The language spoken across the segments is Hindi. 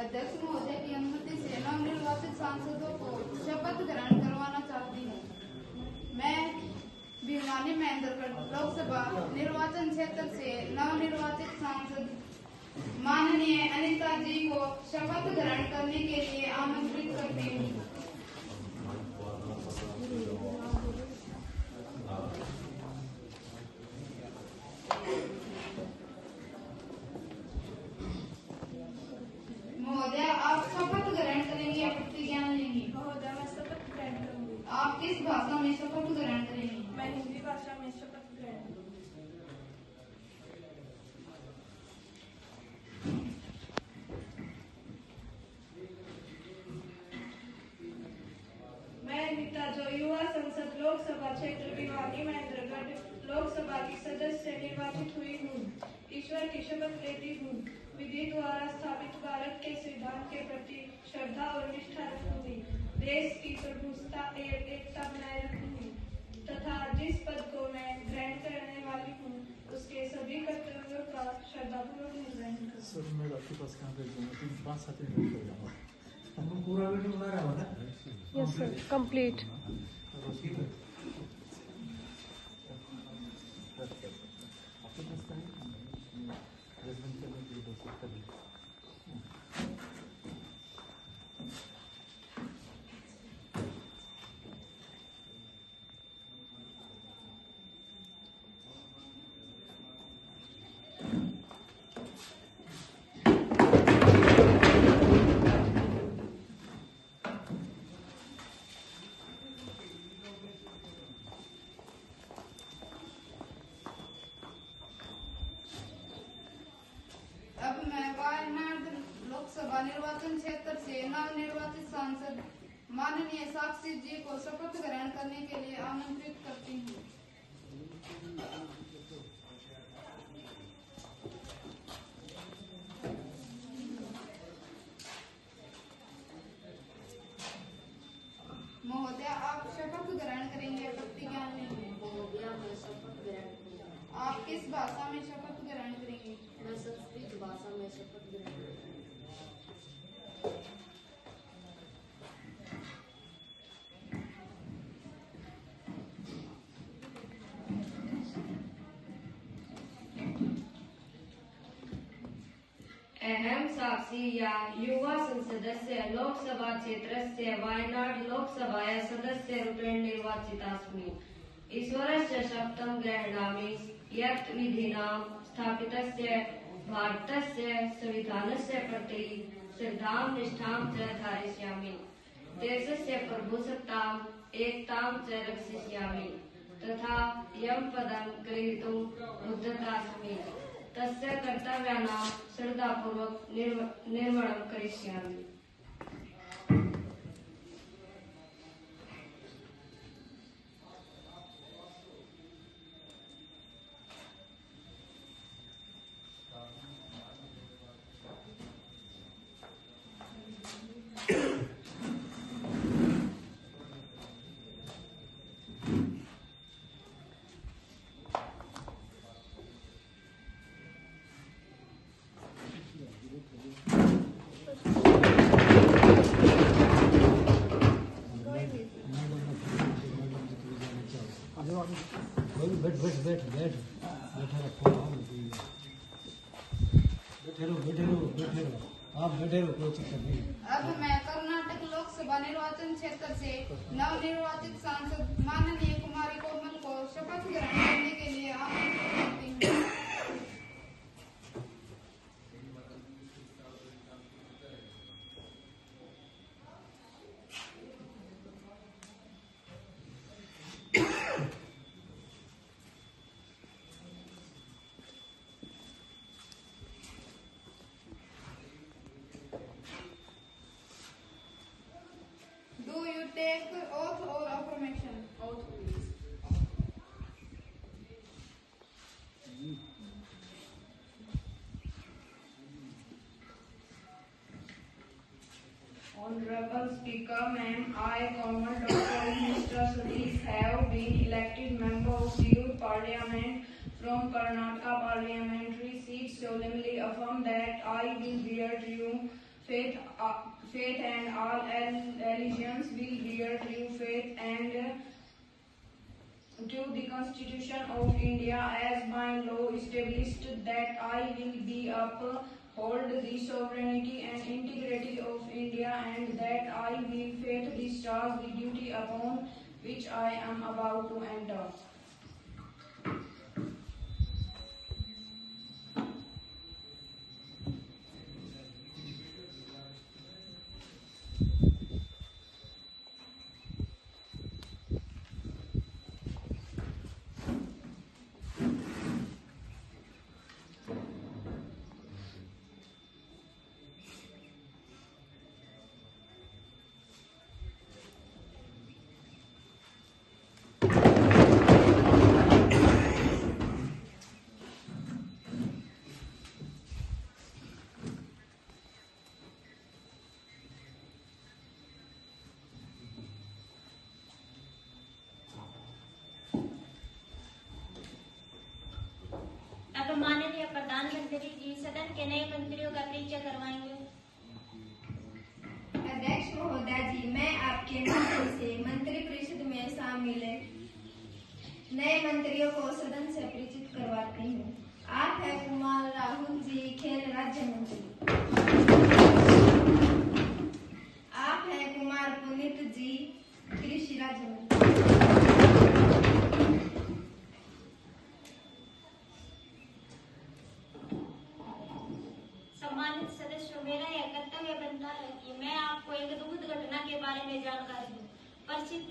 अध्यक्ष महोदय की अनुमति से नवनिर्वाचित सांसदों को शपथ ग्रहण करवाना चाहती हूँ। मैं भिवानी महेंद्रगढ़ लोकसभा निर्वाचन क्षेत्र से नवनिर्वाचित सांसद माननीय अनिता जी को शपथ ग्रहण करने के लिए आमंत्रित करती हूँ। महोदय, आप शपथ ग्रहण करेंगे या प्रतिज्ञा लेंगी? महोदय, मैं शपथ ग्रहण करूंगी। आप किस भाषा में शपथ ग्रहण करेंगी? मैं हिंदी भाषा में शपथ ग्रहण करूंगी। मैं अनिता जो युवा संसद लोकसभा क्षेत्र भिवानी महेंद्रगढ़ लोकसभा की सदस्य निर्वाचित हुई हूँ, ईश्वर की शपथ लेती हूँ। विधि द्वारा स्थापित भारत के संविधान के प्रति श्रद्धा और निष्ठा रखूंगी, देश की प्रभुता एकता बनाए रखूंगी तथा जिस पद को मैं ग्रहण करने वाली हूँ उसके सभी कर्तव्यों का श्रद्धापूर्वक निर्वहन करूंगी। सर, मैं आपके पास कहाँ भेजूंगा? 5-7 मिनट हो जाऊंगा। हमको पूरा वीडियो बना रहा होगा। Yes sir, complete. आपके पास कहाँ रेजिडेंट करने के लिए दोस्तों कभी अब मैं वायनाड लोकसभा निर्वाचन क्षेत्र से नवनिर्वाचित सांसद माननीय साक्षी जी को शपथ ग्रहण करने के लिए आमंत्रित करती हूँ। महोदय, आप शपथ ग्रहण करेंगे या प्रतिज्ञा लेंगे? महोदय, मैं शपथ ग्रहण करूंगी। आप किस भाषा में शपथ ग्रहण करेंगे? मैं संस्कृत भाषा में शपथ ग्रहण करूंगी। अहम साक्षी या युवा संसदस्य लोकसभा क्षेत्रस्य वायनाड लोकसभाया सदस्यरूपेण निर्वाचितास्मि। ईश्वरस्य शपथं गृह्णामि यत् विधिना स्थापितस्य भारतस्य संविधानस्य प्रति श्रद्धां निष्ठां च धारयिष्यामि, देशस्य प्रभुसत्तां एकतां च रक्षयिष्यामि तथा यं पदं ग्रहीतुं उद्यतास्मि तस्य कर्तव्यानां श्रद्धापूर्वक निर्वहणं करिष्यामि। बैठ बैठ बैठ बैठ बैठे रखो, बैठे रहो, आप बैठे रहो, कोई चक्कर नहीं। अब मैं कर्नाटक लोकसभा निर्वाचन क्षेत्र से नवनिर्वाचित सांसद माननीय कुमारी कोमल को शपथ ग्रहण करने के लिए आमंत्रित करती हूँ। Do you take oath or affirmation? Oath, please. Honorable Speaker, ma'am, I, Dr. Mr. Sadiq, have been elected member of the Youth Parliament from Karnataka parliamentary seat, solemnly affirm that I will bear true faith and all allegiance will bear true faith and to the Constitution of India as by law established, that I will be uphold the sovereignty and integrity of India, and that I will faithfully discharge the duty upon which I am about to enter. अब माननीय प्रधानमंत्री जी सदन के नए मंत्रियों का परिचय करवाएंगे। अध्यक्ष महोदय जी, मैं आपके माध्यम से मंत्री परिषद में शामिल नए मंत्रियों को सदन से परिचित करवाती हूँ। आप है कुमार राहुल जी, खेल राज्य मंत्री। आप है कुमार पुनीत जी, कृषि राज्य मंत्री। सम्मानित सदस्यों, मेरा यह कर्तव्य बनता है कि मैं आपको एक दुखद घटना के बारे में जानकारी दूं। प्रसिद्ध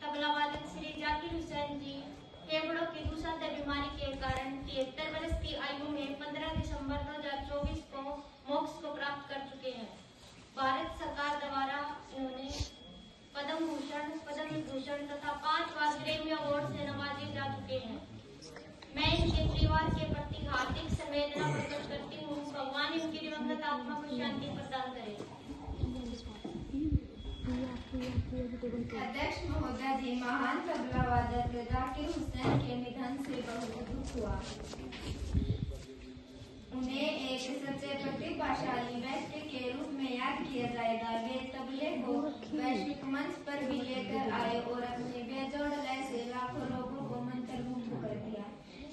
तबलावादक श्री जाकिर हुसैन जी फेफड़ों की दूषित बीमारी के कारण 73 वर्ष की आयु में 15 दिसंबर 2024 को मोक्ष को प्राप्त कर चुके हैं। भारत सरकार द्वारा इन्होंने पद्म भूषण, पद्म विभूषण तथा 5 बार ग्रैमी अवार्ड से नवाजे जा चुके हैं। मैं इनके परिवार के प्रति हार्दिक संवेदना प्रकट करती हूँ। भगवान इनकी दिवंगत आत्मा को शांति प्रदान करे। अध्यक्ष महोदय जी, महान तबला वादक जाकिर हुसैन के निधन से बहुत दुख हुआ। उन्हें एक सच्चे प्रतिभाशाली व्यक्ति के रूप में याद किया जाएगा। वे तबले को वैश्विक मंच पर भी लेकर आए और अपनी बेजोड़ लय से लाखों लोगों को मंत्रमुग्ध कर दिया।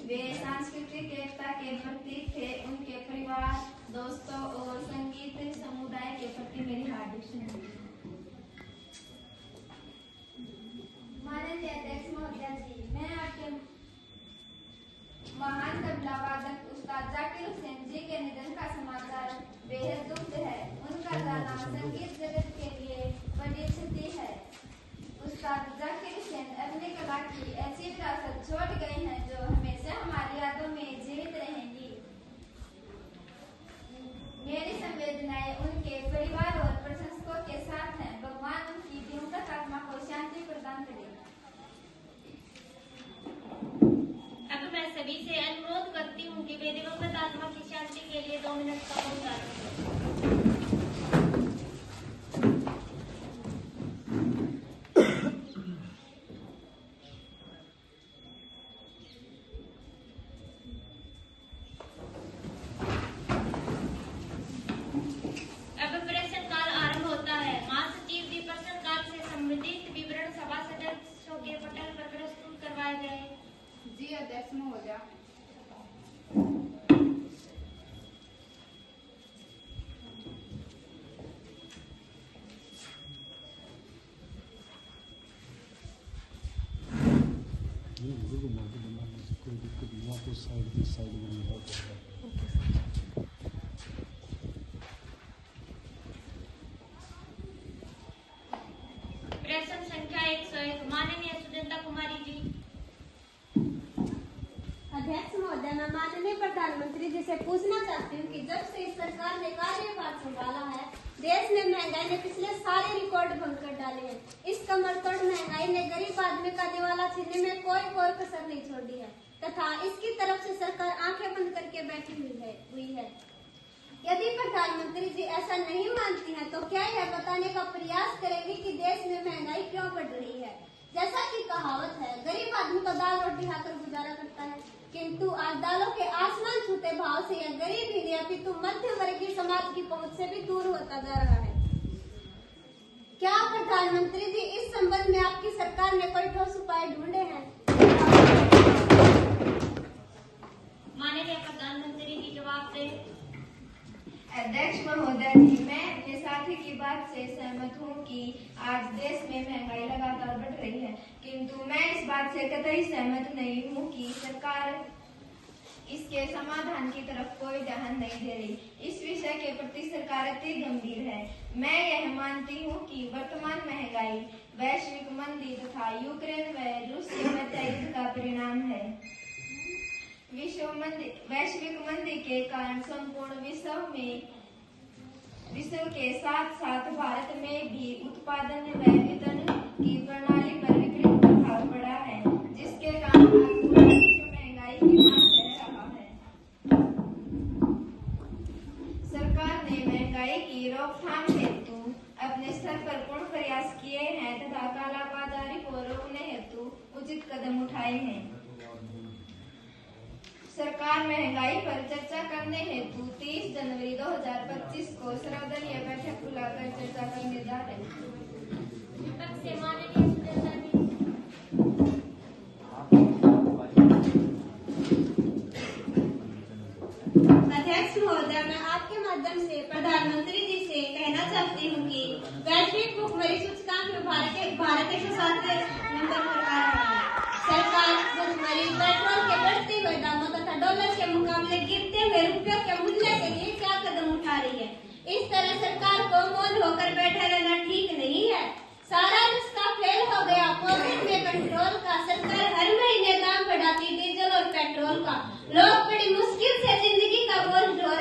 वे सांस्कृतिक एकता के प्रतीक थे। उनके परिवार, दोस्तों और संगीत समुदाय के प्रति मेरी हार्दिक शुभकामनाएं। माननीय अध्यक्ष महोदय जी, मैं आपके महान तबला वादक उस्ताद जाकिर हुसैन जी के निधन का समाचार बेहद दुखद है। उनका जाना संगीत जगत के लिए बड़ी क्षति है। उस्ताद जाकिर हुसैन अपनी कला की ऐसी विरासत छोड़ गए हैं जो हमेशा हमारी यादों में जीवित रहेंगी। मेरी संवेदनाएं उनके परिवार और प्रशंसकों के साथ हैं। भगवान उनकी दिवंगत आत्मा को शांति प्रदान करे। अब मैं सभी से अनुरोध करती हूँ कि वे दिवंगत आत्मा की शांति के लिए 2 मिनट का मौन धारण करें। जी अध्यक्ष महोदय। कोई दिक्कत नहीं, आपको साइड में प्रश्न संख्या 101 माननीय सुजंता कुमारी जी। अध्यक्ष महोदय, मैं माननीय प्रधानमंत्री जी से पूछना चाहती हूँ कि जब से इस सरकार ने कार्यभार संभाला है, देश में महंगाई ने पिछले सारे रिकॉर्ड भंग कर डाले हैं। इस कमरतोड़ महंगाई ने गरीब आदमी का दिवाला छीनने में कोई और कसर नहीं छोड़ी है तथा इसकी तरफ से सरकार आंखें बंद करके बैठी हुई है। यदि प्रधानमंत्री जी ऐसा नहीं मानती हैं, तो क्या यह बताने का प्रयास करेंगे कि देश में महंगाई क्यों बढ़ रही है? जैसा कि कहावत है, गरीब आदमी को दाल रोटी खाकर गुजारा करता है, किंतु आज दालों के आसमान छूते भाव से यह गरीब ही नहीं अपितु मध्य वर्गीय समाज की पहुंच से भी दूर होता जा रहा है। क्या प्रधानमंत्री जी इस संबंध में आपकी सरकार ने कोई ठोस उपाय ढूंढे हैं? माननीय प्रधानमंत्री जी जवाब दें। अध्यक्ष महोदय जी, मैं अपने साथी की बात से सहमत हूँ कि आज देश में महंगाई लगातार बढ़ रही है, किंतु मैं इस बात से कतई सहमत नहीं हूँ कि सरकार इसके समाधान की तरफ कोई ध्यान नहीं दे रही। इस विषय के प्रति सरकार अति गंभीर है। मैं यह मानती हूँ कि वर्तमान महंगाई वैश्विक मंदी तथा यूक्रेन व रूस के मध्य युद्ध का परिणाम है। वैश्विक मंदी के कारण संपूर्ण विश्व के साथ साथ भारत में भी उत्पादन व वितरण की प्रणाली पर विपरीत प्रभाव पड़ा है, जिसके कारण पूरा विश्व महंगाई की मार सह रहा है। सरकार ने महंगाई की रोकथाम हेतु अपने स्तर पर पूर्ण प्रयास किए हैं तथा कालाबाजारी को रोकने हेतु उचित कदम उठाए हैं। सरकार महंगाई पर चर्चा करने हेतु 30 जनवरी 2025 को सर्वदलीय बैठक बुलाकर चर्चा करने जा रही है। विपक्ष से माननीय सुरेंद्र जी। अध्यक्ष महोदय, मैं आपके माध्यम से प्रधानमंत्री जी से कहना चाहती हूँ कि वैश्विक भुखमरी सूचकांक में भारत 107वें नंबर पर आ रहा है। सरकार भुखमरी, पेट्रोल के बढ़ते हुए दामों तथा डॉलर के मुकाबले गिरते हुए रुपयों के मूल्य के लिए क्या कदम उठा रही है? इस तरह सरकार को मौन होकर बैठे रहना ठीक नहीं है। सारा नुस्खा फेल हो गया। कोविड में पेट्रोल का सरकार हर महीने दाम बढ़ाती, डीजल और पेट्रोल का। लोग बड़ी मुश्किल से जिंदगी का बोझ ढो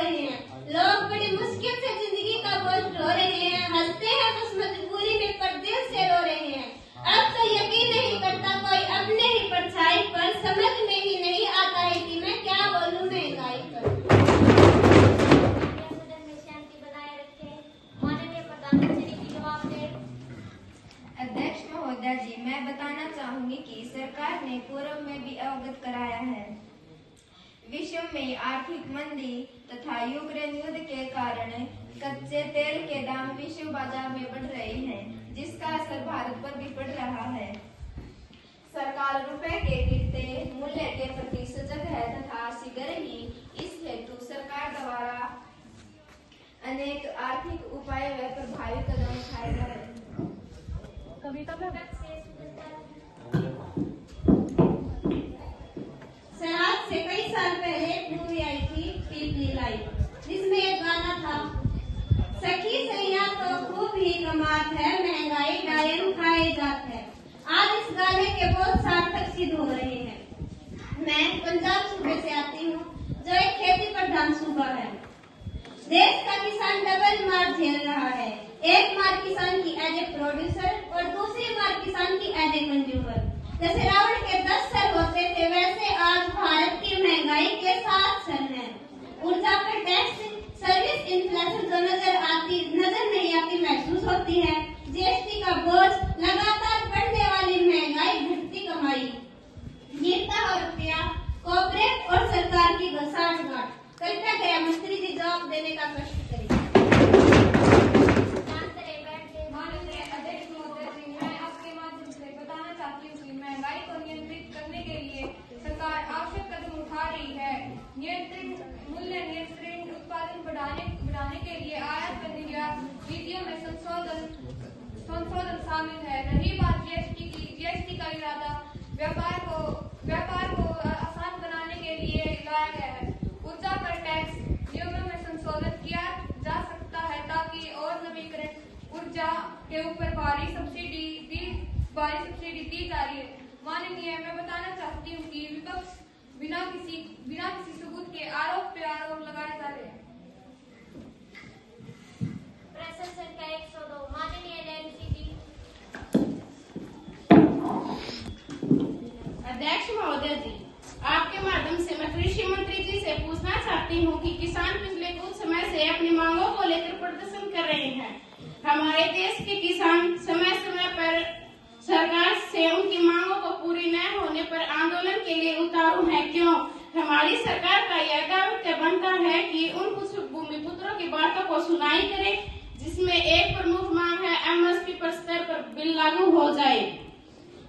रहे हैं। हंसते हैं बस मजबूरी में, परदेश से रो रहे हैं। अब तो यकीन नहीं करता कोई अपने ही परछाई पर। समझ में ही नहीं आता है कि मैं क्या बोलूं महंगाई पर। सदन में शांति बनाए रखें। माननीय प्रधानमंत्री जी जवाब दें। अध्यक्ष महोदय जी, मैं बताना चाहूंगी कि सरकार ने पूर्व में भी अवगत कराया है। विश्व में आर्थिक मंदी तथा यूक्रेन युद्ध के कारण कच्चे तेल के दाम विश्व बाजार में बढ़ रहे हैं, जिसका असर भारत पर भी पड़ रहा है। सरकार रुपए के गिरते मूल्य के प्रति सजग है तथा शीघ्र ही इस हेतु सरकार द्वारा अनेक आर्थिक उपाय व प्रभावी कदम उठाए जा रहे हैं। विपक्ष से सरहद से कई साल पहले एक मूवी आई थी पीपली लाइव, जिसमें एक गाना था, सखी सैया तो खूब ही कमात है, महंगाई डायन खाए जात है। आज इस गाने के बहुत सार्थक सिद्ध हो रहे हैं। मैं पंजाब सूबे से आती हूँ, जो एक खेती प्रधान सूबा है। देश का किसान डबल मार झेल रहा है। एक मार किसान की एज ए प्रोड्यूसर और दूसरी मार किसान की एज ए कंज्यूमर। जैसे रावण के 10 सर होते थे, वैसे आज भारत की महंगाई के 7 सर हैं। ऊर्जा पर टैक्स, सर्विस इन्फ्लेशन जो नजर नहीं आती महसूस होती है। जीएसटी का बोझ, लगातार बढ़ने वाली महंगाई, घटती कमाई, गिरता हुआ रुपया, कॉर्पोरेट और सरकार की घसाट-घाट। कृपया गृह मंत्री जी जवाब देने का कष्ट करें। माननीय अध्यक्ष महोदय जी, मैं आपके माध्यम से बताना चाहती हूँ कि महंगाई को नियंत्रित करने के लिए सरकार आवश्यक कदम उठा रही है। मूल्य नियंत्रण, उत्पादन बढ़ाने के लिए आयात व निर्यात नीतियों में संशोधन शामिल है। रही बात जीएसटी का इरादा व्यापार को आसान बनाने के लिए लाया गया है। ऊर्जा पर टैक्स नियमों में संशोधन किया जा सकता है ताकि और नवीकरण ऊर्जा के ऊपर भारी सब्सिडी दी जा रही है। माननीय, मैं बताना चाहती हूँ कि विपक्ष बिना किसी सबूत के आरोप पे आरोप लगाए जा रहे हैं। प्रश्न संख्या 102 माननीय नैन्सी जी। अध्यक्ष महोदय जी, आपके माध्यम से मैं कृषि मंत्री जी से पूछना चाहती हूँ कि किसान पिछले कुछ समय से अपनी मांगों को लेकर प्रदर्शन कर रहे हैं। हमारे देश के किसान समय समय पर सरकार से उनकी मांगों को पूरी न होने पर आंदोलन के लिए उतारू है। क्यों? हमारी सरकार का यह दायित्व बनता है कि उन कुछ विपुत्रों की बातों को सुनाई करें, जिसमें एक प्रमुख मांग है एमएसपी पर स्तर पर बिल लागू हो जाए।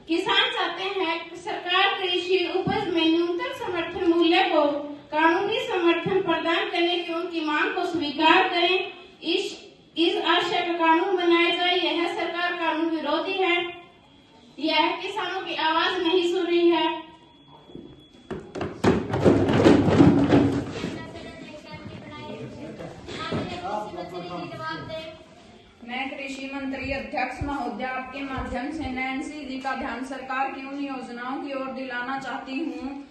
किसान चाहते हैं कि सरकार कृषि उपज में न्यूनतम समर्थन मूल्य को कानूनी समर्थन प्रदान करने की उनकी मांग को स्वीकार करें। इस आशय का कानून बनाया जाए। यह सरकार कानून विरोधी है, यह किसानों की आवाज नहीं सुन रही है। मैं कृषि मंत्री अध्यक्ष महोदय आपके माध्यम से नैन्सी जी का ध्यान सरकार की उन योजनाओं की ओर दिलाना चाहती हूँ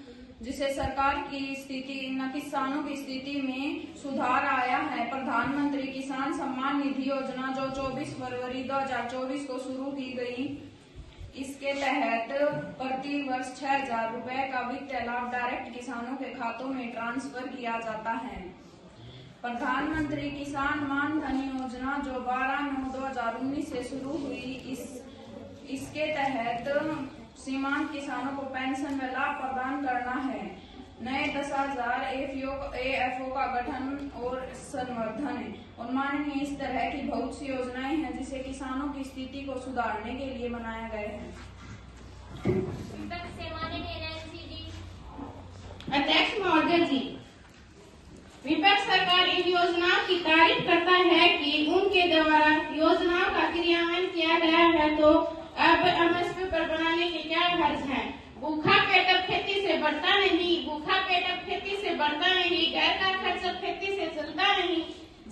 जिससे सरकार की स्थिति न किसानों की स्थिति में सुधार आया है। प्रधानमंत्री किसान सम्मान निधि योजना जो 24 फरवरी 2024 को शुरू की गई, इसके तहत प्रति वर्ष 6,000 रुपए का वित्तीय लाभ डायरेक्ट किसानों के खातों में ट्रांसफर किया जाता है। प्रधानमंत्री किसान मान धन योजना जो 12/9/2019 से शुरू हुई, इसके तहत सीमांत किसानों को पेंशन व लाभ प्रदान करना है। नए 10,000 AFO का गठन और संवर्धन और माननीय इस तरह की बहुत सी योजनाएं हैं जिसे किसानों की स्थिति को सुधारने के लिए बनाया गया है। अध्यक्ष महोदय जी, विपक्ष सरकार इन योजनाओं की तारीफ करता है कि उनके द्वारा योजनाओं का क्रियान्वयन किया गया है, तो अब एमएसपी पर बनाने के क्या हर्ज है। भूखा पेट अब खेती से बढ़ता नहीं, भूखा पेट अब खेती से बढ़ता नहीं, घर का खर्च अब खेती से चलता नहीं।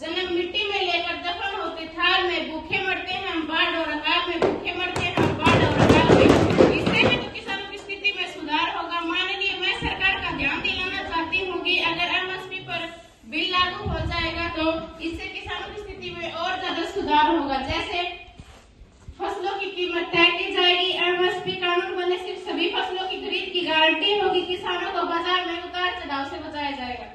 जन्म मिट्टी में लेकर दफन होते थाल में, भूखे मरते हैं हम बाढ़ और अकाल में, भूखे मरते हैं हम बाढ़ और अकाल में। इससे भी तो किसानों की स्थिति में सुधार होगा। माननीय, मैं सरकार का ध्यान दिलाना चाहती हूँ कि अगर एमएसपी पर बिल लागू हो जाएगा तो इससे किसानों की स्थिति में और ज्यादा सुधार होगा। जैसे फसलों की कीमत तय की जाएगी, एमएसपी कानून बनने से सभी फसलों की खरीद की गारंटी होगी, किसानों को बाजार में उतार चढ़ाव से बचाया जाएगा।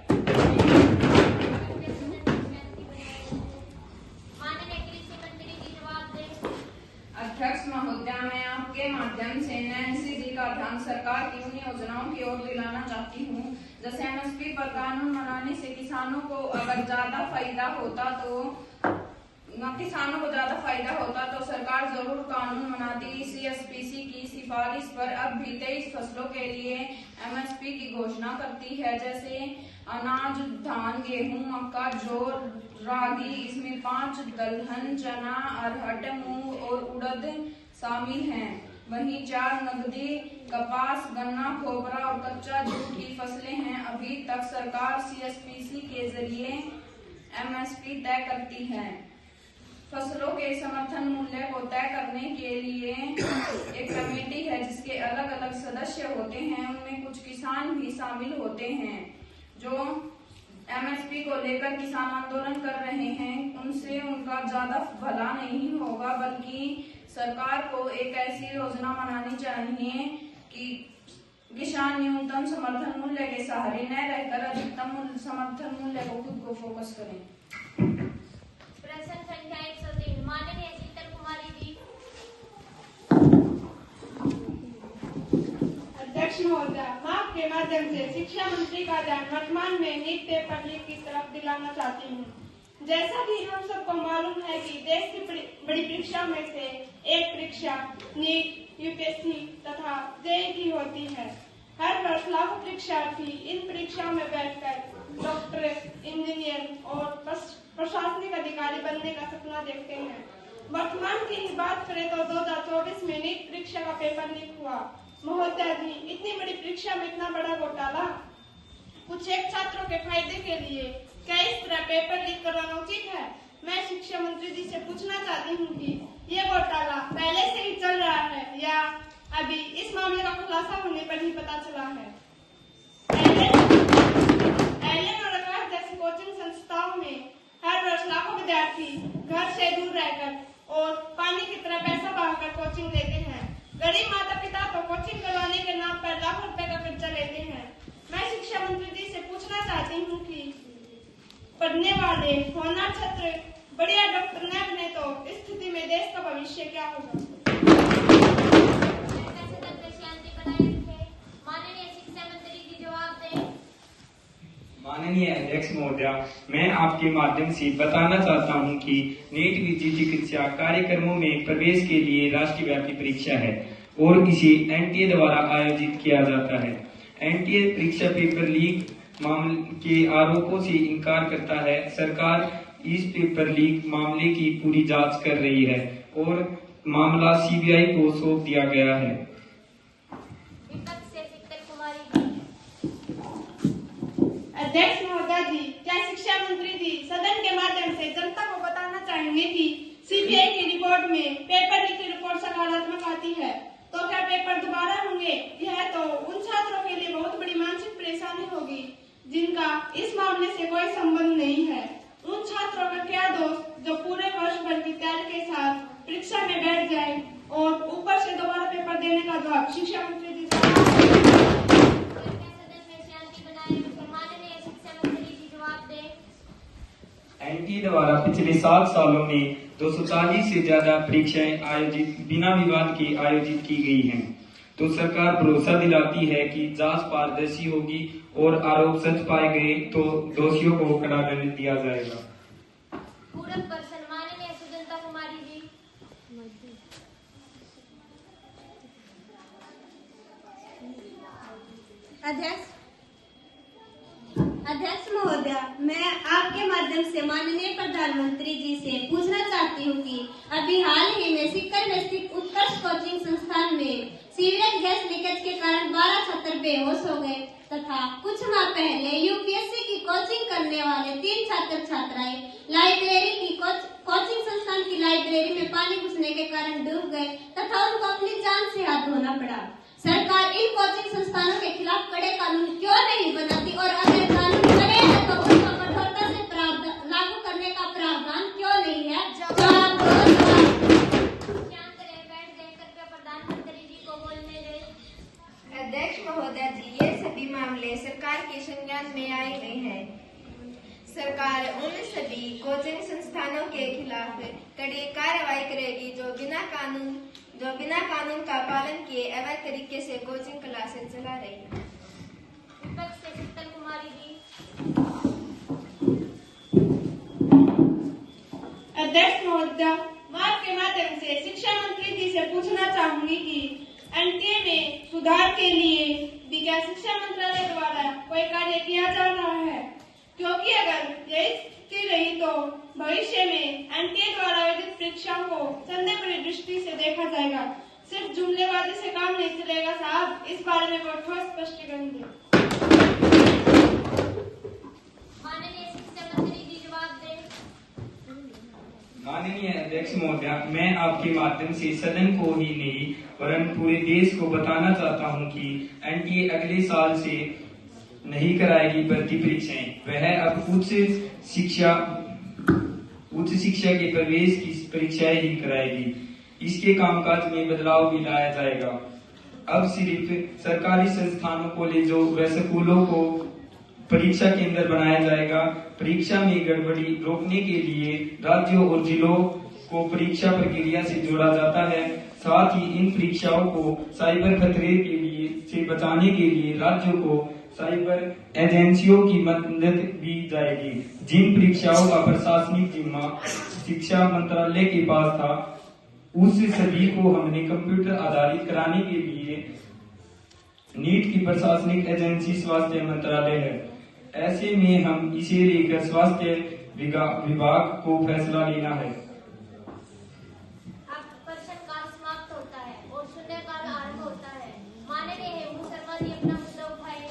अध्यक्ष महोदय, मैं आपके माध्यम से नैन्सी जी का ध्यान सरकार की उन योजनाओं की ओर दिलाना चाहती हूँ जैसे एमएसपी पर कानून बनाने से किसानों को अगर ज्यादा फायदा होता तो सरकार जरूर कानून बनाती। सीएसपीसी की सिफारिश पर अब भी 23 फसलों के लिए एमएसपी की घोषणा करती है, जैसे अनाज, धान, गेहूं, मक्का, जौ, रागी। इसमें 5 दलहन, चना, अरहर, मूंग और उड़द शामिल हैं। वहीं 4 नकदी, कपास, गन्ना, खोपरा और कच्चा जूट की फसलें हैं। अभी तक सरकार सीएसपीसी के जरिए एमएसपी तय करती है। फसलों के समर्थन मूल्य को तय करने के लिए एक कमेटी है जिसके अलग अलग सदस्य होते हैं। उनमें कुछ किसान भी शामिल होते हैं जो एमएसपी को लेकर किसान आंदोलन कर रहे हैं। उनसे उनका ज्यादा भला नहीं होगा, बल्कि सरकार को एक ऐसी योजना बनानी चाहिए कि किसान न्यूनतम समर्थन मूल्य के सहारे न रहकर अधिकतम समर्थन मूल्य को खुद को फोकस करें। प्रश्न संख्या 103 माननीय शीतल कुमारी जी। अध्यक्ष महोदय, मैं आपके माध्यम से शिक्षा मंत्री का ध्यान वर्तमान में नीट पेपर लीक की तरफ दिलाना चाहती हूँ। जैसा कि हम सबको मालूम है कि देश की बड़ी परीक्षा में से एक परीक्षा नीट, यूपीएससी तथा जेईई की होती है। हर वर्ष लाखों परीक्षार्थी इन परीक्षाओं में बैठकर डॉक्टर, इंजीनियर और प्रशासनिक अधिकारी बनने का सपना देखते हैं। वर्तमान की ही बात करें तो 2024 में नीट परीक्षा का पेपर लीक हुआ। महोदय जी, इतनी बड़ी परीक्षा में इतना बड़ा घोटाला कुछ एक छात्रों के फायदे के लिए क्या इस तरह पेपर लीक करवाना उचित है? मैं शिक्षा मंत्री जी से पूछना चाहती हूँ कि ये घोटाला पहले से ही चल रहा है या अभी इस मामले का खुलासा होने पर ही पता चला है? एलियन और आकाश जैसी कोचिंग संस्थाओं में हर वर्ष लाखों विद्यार्थी घर से दूर रहकर और पानी की तरह पैसा बहाकर कोचिंग लेते हैं। गरीब माता पिता तो कोचिंग करवाने के नाम पर लाखों रुपए का खर्चा लेते हैं। मैं शिक्षा मंत्री जी से पूछना चाहती हूँ कि पढ़ने वाले होनहार छात्र बढ़िया डॉक्टर न बने तो इस स्थिति में देश का भविष्य क्या होगा? माननीय शिक्षा मंत्री जी जवाब दें। माननीय अध्यक्ष महोदया, मैं आपके माध्यम से बताना चाहता हूं कि नीट यूजी चिकित्सा कार्यक्रमों में प्रवेश के लिए राष्ट्रव्यापी परीक्षा है और इसे एनटीए द्वारा आयोजित किया जाता है। एनटीए परीक्षा पेपर लीक मामले के आरोपों से इनकार करता है। सरकार इस पेपर लीक मामले की पूरी जांच कर रही है और मामला सीबीआई को सौंप दिया गया है। अध्यक्ष महोदया जी, क्या शिक्षा मंत्री जी सदन के माध्यम से जनता को बताना चाहेंगे कि सीबीआई की रिपोर्ट में पेपर लीक की रिपोर्ट सकारात्मक आती है तो क्या पेपर दोबारा होंगे? यह तो उन छात्रों के लिए बहुत बड़ी मानसिक परेशानी होगी जिनका इस मामले से कोई संबंध नहीं है। उन छात्रों का क्या दोष जो पूरे वर्ष भर की तैयारी के साथ परीक्षा में बैठ जाए और ऊपर से दोबारा पेपर देने का जवाब शिक्षा मंत्री जी एनटीए द्वारा पिछले 7 सालों में 240 से ज्यादा परीक्षाएं आयोजित बिना विवाद के आयोजित की गई हैं, तो सरकार भरोसा दिलाती है कि जांच पारदर्शी होगी और आरोप सच पाए गए तो दोषियों को कड़ा दंड दिया जाएगा। पूरक पर्सन माननीय सुजनता कुमारी जी। अध्यक्ष महोदया, मैं आपके माध्यम से माननीय प्रधानमंत्री जी से पूछना चाहती हूँ कि अभी हाल ही में सीकर में स्थित उत्कर्ष कोचिंग संस्थान में सीवरेज गैस लीकेज के कारण 12 छात्र बेहोश हो गए तथा कुछ माह पहले यूपीएससी की कोचिंग करने वाले 3 छात्र छात्राएं लाइब्रेरी की कोचिंग संस्थान की लाइब्रेरी में पानी घुसने के कारण डूब गए तथा उनको अपनी जान से हाथ धोना पड़ा। सरकार इन कोचिंग संस्थानों के खिलाफ कड़े कानून क्यों नहीं बनाती और अगर कानून बने हैं तो उनको कठोरता से लागू करने का प्रावधान क्यों नहीं है? जवाब दो। प्रधानमंत्री जी को बोलने दें। अध्यक्ष महोदया जी, ये सभी मामले सरकार के संज्ञान में आए हुए हैं। सरकार उन सभी कोचिंग संस्थानों के खिलाफ कड़ी कार्रवाई करेगी जो बिना कानून का पालन किए अवैध तरीके से कोचिंग क्लासेस चला रही है। विपक्ष से शीतल कुमारी जी। अध्यक्ष महोदया, मैं आपके माध्यम से शिक्षा मंत्री जी से पूछना चाहूंगी कि एनटीए में सुधार के लिए भी क्या शिक्षा मंत्रालय द्वारा कोई कार्य किया जा रहा है? क्योंकि अगर यही स्थिति रही तो भविष्य में एनटीए द्वारा आयोजित परीक्षाओं को संदेहपूर्ण दृष्टि से देखा जाएगा। सिर्फ जुमलेबाजी से काम नहीं चलेगा साहब, इस बारे में कोई ठोस स्पष्टीकरण दें। माननीय शिक्षा मंत्री जी जवाब दें। माननीय अध्यक्ष महोदया, मैं आपके माध्यम से सदन को ही नहीं वरन पूरे देश को बताना चाहता हूं कि एनटीए अगले साल से नहीं कराएगी भर्ती परीक्षाएं, वह अब उच्च शिक्षा के प्रवेश की परीक्षाएं ही कराएगी। इसके कामकाज में बदलाव भी लाया जाएगा। अब सिर्फ सरकारी संस्थानों, कॉलेजों व स्कूलों को परीक्षा केंद्र बनाया जाएगा। परीक्षा में गड़बड़ी रोकने के लिए राज्यों और जिलों को परीक्षा प्रक्रिया से जोड़ा जाता है। साथ ही इन परीक्षाओं को साइबर खतरे के लिए से बचाने के लिए राज्यों को साइबर एजेंसियों की मदद दी जाएगी। जिन परीक्षाओं का प्रशासनिक जिम्मा शिक्षा मंत्रालय के पास था, उस सभी को हमने कंप्यूटर आधारित कराने के लिए नीट की प्रशासनिक एजेंसी स्वास्थ्य मंत्रालय है। ऐसे में हम इसे लेकर स्वास्थ्य विभाग को फैसला लेना है। अब प्रश्नकाल समाप्त होता है और शून्यकाल आरंभ होता है। माननीय हेमू शर्मा जी अपना मुद्दा उठाए।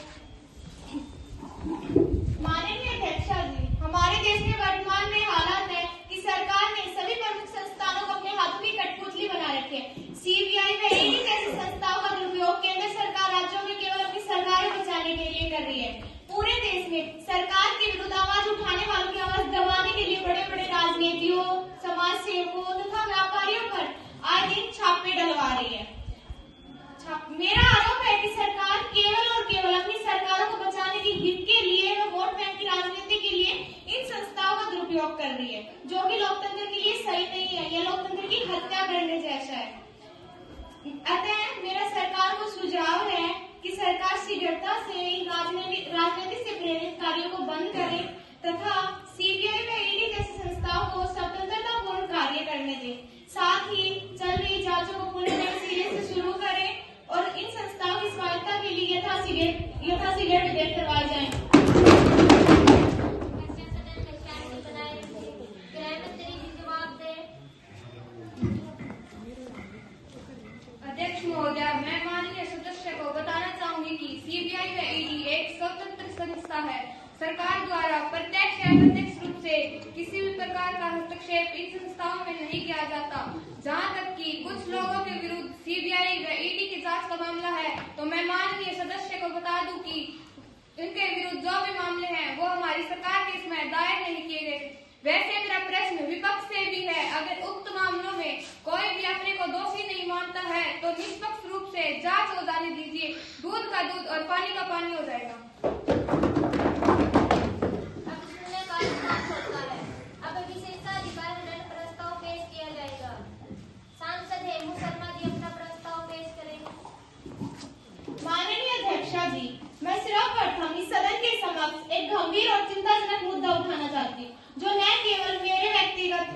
माननीय अध्यक्षा जी, हमारे देश में वर्तमान में हालात है कि सरकार ने सभी प्रमुख संस्थानों को अपने हाथों की कठपुतली बना रखी है। सीबीआई व ईडी जैसी संस्थाओं का दुरुपयोग केंद्र सरकार राज्यों में केवल अपनी सरकारें बचाने के लिए कर रही है। पूरे देश में सरकार के विरुद्ध आवाज उठाने वालों की आवाज दबाने के लिए बड़े बड़े राजनीतियों, समाज सेवकों तथा व्यापारियों पर आए दिन छापे डलवा रही है। मेरा आरोप है कि सरकार केवल और केवल अपनी सरकारों को बचाने की हित के लिए व वोट बैंक की राजनीति के लिए इन संस्थाओं का दुरुपयोग कर रही है, जो कि लोकतंत्र के लिए सही नहीं है। यह लोकतंत्र की हत्या करने जैसा है। अतः मेरा सरकार को सुझाव है कि सरकार शीघ्रता से इन राजनीति से प्रेरित कार्यों को बंद करे तथा सीबीआई व ईडी जैसी संस्थाओं को स्वतंत्रता पूर्ण कार्य करने दे। साथ ही चल रही जांचों को पुनः नए सिरे से शुरू करें और इन संस्थाओं की स्वायत्तता के लिए यथाशीघ्र विधेयक करवाए जाएं। अध्यक्ष महोदय, मैं माननीय सदस्य को बताना चाहूंगी कि सीबीआई व ईडी एक स्वतंत्र संस्था है। सरकार द्वारा प्रत्यक्ष या अप्रत्यक्ष रूप से किसी भी प्रकार का हस्तक्षेप इन संस्थाओं में नहीं किया जाता। जहां तक कि कुछ लोगों के विरुद्ध सीबीआई व ईडी की जांच का मामला है, तो मैं माननीय सदस्य को बता दूं कि इनके विरुद्ध जो भी मामले हैं वो हमारी सरकार के इसमें दायर नहीं किए गए। वैसे मेरा प्रश्न विपक्ष से भी है, अगर उक्त मामलों में कोई भी अपने को दोषी नहीं मानता है तो निष्पक्ष रूप से जांच हो जाने दीजिए। दूध का दूध और पानी का पानी हो जाएगा। अब सुनने का समाप्त होता है। अब विशेषाधिकार हनन प्रस्ताव पेश किया जाएगा। सांसद हेमू शर्मा जी अपना प्रस्ताव पेश करें। माननीय अध्यक्षा जी, मैं सर्वप्रथम इस सदन के समक्ष एक गंभीर और चिंताजनक मुद्दा उठाना चाहती हूँ, जो न केवल मेरे व्यक्तिगत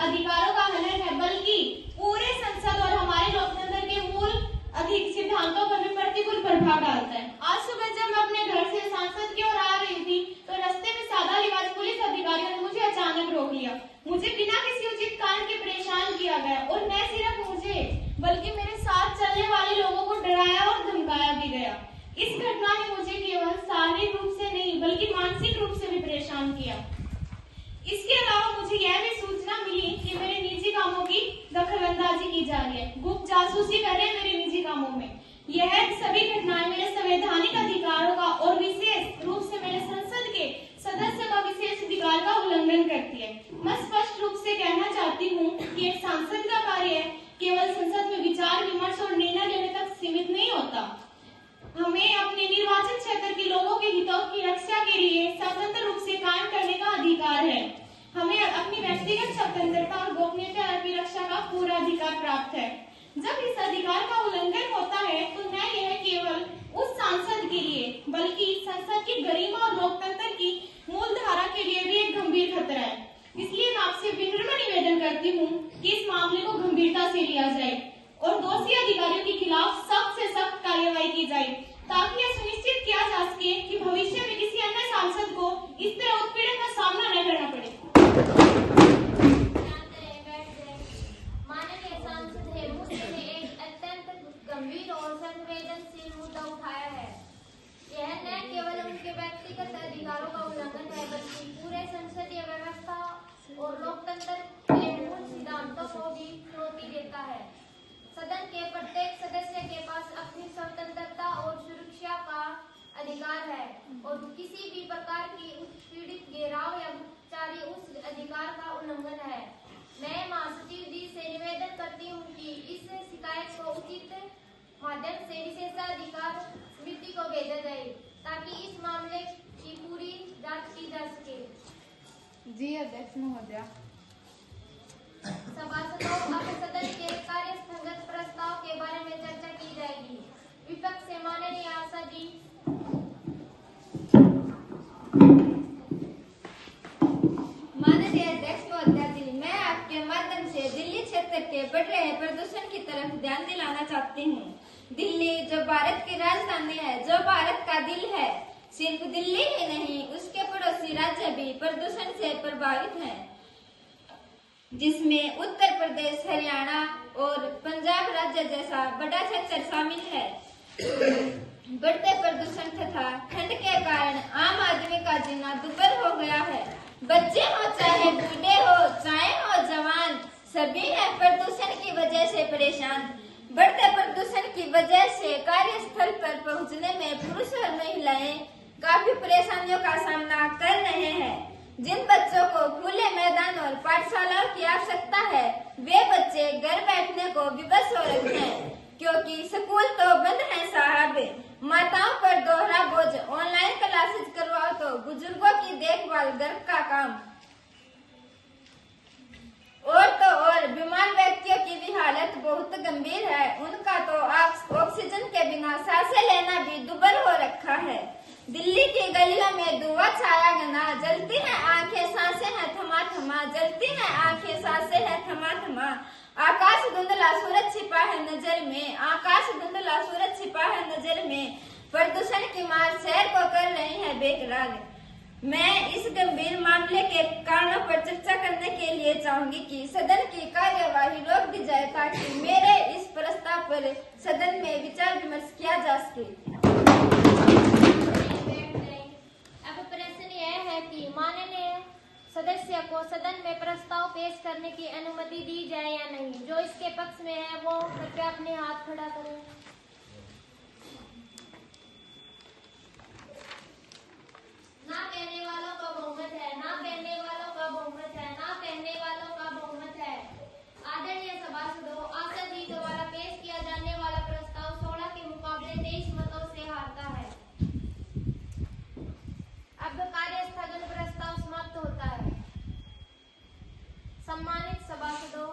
अधिकारों का हनन है बल्कि पूरे संसद और हमारे लोकतंत्र के मूल अधिक सिद्धांतों पर भी प्रतिकूल प्रभाव डालता है। आज सुबह जब मैं अपने घर से सांसद की ओर आ रही थी तो रास्ते में सादा लिबास पुलिस अधिकारियों ने मुझे अचानक रोक लिया। मुझे बिना किसी उचित कारण के परेशान किया गया और न सिर्फ मुझे बल्कि मेरे साथ चलने वाले लोगों को डराया और धमकाया भी गया। इस घटना ने मुझे केवल शारीरिक रूप से नहीं बल्कि मानसिक रूप से भी परेशान किया। इसके अलावा मुझे यह भी सूचना मिली कि मेरे निजी कामों की दखलंदाजी की जा रही है, गुप्त जासूसी कर रहे हैं मेरे निजी कामों में। यह सभी घटनाएं मेरे संवैधानिक अधिकारों का और विशेष रूप से मेरे संसद के सदस्य का विशेष अधिकार का उल्लंघन करती है। मैं स्पष्ट रूप से कहना चाहती हूँ कि एक सांसद का कार्य केवल संसद में विचार विमर्श और निर्णय लेने तक सीमित नहीं होता। हमें अपने निर्वाचन क्षेत्र के लोगों के हितों की रक्षा के लिए स्वतंत्र रूप से काम करने का अधिकार है। हमें अपनी व्यक्तिगत स्वतंत्रता और गोपनीयता की रक्षा का पूरा अधिकार प्राप्त है। जब इस अधिकार का उल्लंघन होता है तो न यह केवल उस सांसद के लिए बल्कि संसद की गरिमा और लोकतंत्र की मूल धारा के लिए भी एक गंभीर खतरा है। इसलिए मैं आपसे विनम्र निवेदन करती हूँ कि इस मामले को गंभीरता से लिया जाए और दोषी अधिकारियों के खिलाफ सख्त से सख्त कार्रवाई की जाए, ताकि यह सुनिश्चित किया जा सके कि भविष्य में किसी अन्य सांसद को इस तरह उत्पीड़न का सामना न करना पड़े। माननीय सांसद हेमू ने एक अत्यंत गंभीर और संवेदनशील मुद्दा उठाया है। यह न केवल उनके व्यक्तिगत अधिकारों का उल्लंघन है बल्कि पूरे संसदीय व्यवस्था और लोकतंत्र के मूल सिद्धांतों को भी चुनौती देता है। सदन के प्रत्येक सदस्य के पास अपनी स्वतंत्रता और सुरक्षा का अधिकार है और किसी भी प्रकार की उत्पीड़ित घेराव या गुप्तचारी उस अधिकार का उल्लंघन है। मैं महासचिव जी से निवेदन करती हूँ कि इस शिकायत को उचित माध्यम से विशेषाधिकार समिति को भेजा जाए ताकि इस मामले की पूरी जांच की जा सके। जी अध्यक्ष महोदया। सभासदों, अब सदन के कार्य स्थगन प्रस्ताव के बारे में चर्चा की जाएगी। विपक्ष से माननीय आशा जी। माननीय अध्यक्ष महोदया जी, मैं आपके माध्यम से दिल्ली क्षेत्र के बढ़ रहे प्रदूषण की तरफ ध्यान दिलाना चाहती हूँ। दिल्ली जो भारत की राजधानी है, जो भारत का दिल है, सिर्फ दिल्ली ही नहीं उसके पड़ोसी राज्य भी प्रदूषण से प्रभावित हैं, जिसमें उत्तर प्रदेश, हरियाणा और पंजाब राज्य जैसा बड़ा क्षेत्र शामिल है। बढ़ते प्रदूषण तथा ठंड के कारण आम आदमी का जीना दुर्भर हो गया है। बच्चे हो चाहे बूढ़े हो चाहे हो जवान, सभी हैं प्रदूषण की वजह से परेशान। बढ़ते प्रदूषण की वजह से कार्यस्थल पर पहुंचने में पुरुष और महिलाएं काफी परेशानियों का सामना कर रहे हैं। जिन बच्चों को खुले मैदान और पाठशालाओं की आवश्यकता है, वे बच्चे घर बैठने को विवश हो रहे हैं, क्योंकि स्कूल तो बंद है साहब। माताओं पर दोहरा बोझ, ऑनलाइन क्लासेस करवाओ तो बुजुर्गों की देखभाल, घर का काम और तो और बीमार व्यक्तियों की भी हालत बहुत गंभीर है। उनका तो ऑक्सीजन के बिना सांसें लेना जलती है आंखें, सांसें है थमा थमा। आकाश धुंधला सूरज छिपा है नजर में, आकाश धुंधला सूरज छिपा है नजर में। प्रदूषण की मार शहर को कर रही है बेकरार। मैं इस गंभीर मामले के कारणों पर चर्चा करने के लिए चाहूंगी कि सदन की कार्यवाही रोक दी जाए ताकि मेरे इस प्रस्ताव पर सदन में विचार विमर्श किया जा सके। अब प्रश्न यह है कि माननीय सदस्य को सदन में प्रस्ताव पेश करने की अनुमति दी जाए या नहीं। जो इसके पक्ष में है वो कृपया अपने हाथ खड़ा करें। ना कहने वालों का बहुमत है, ना कहने वालों का बहुमत है, ना कहने वालों का बहुमत है। आदरणीय सभासदों, आशा जी द्वारा पेश किया जाने वाला प्रस्ताव 16 के मुकाबले 23 मतों से हारता है। अब कार्य स्थगन प्रस्ताव समाप्त होता है। सम्मानित सभासदों,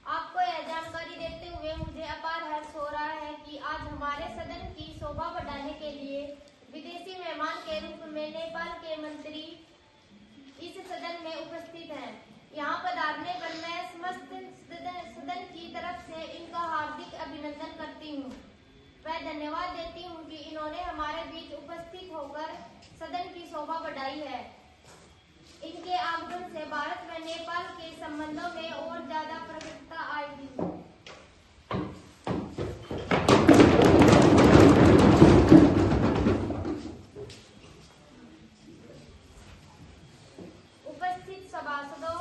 आपको यह जानकारी देते हुए मुझे अपार हर्ष हो रहा है कि आज हमारे सदन की शोभा बढ़ाने के लिए विदेशी मेहमान के रूप में नेपाल के मंत्री इस सदन में उपस्थित हैं। यहाँ पधारने पर मैं समस्त सदन की तरफ से इनका हार्दिक अभिनंदन करती हूँ। मैं धन्यवाद देती हूँ कि इन्होंने हमारे बीच उपस्थित होकर सदन की शोभा बढ़ाई है। इनके आगमन से भारत व नेपाल के संबंधों में और ज्यादा प्रगति आएगी। उपस्थित सभासदों,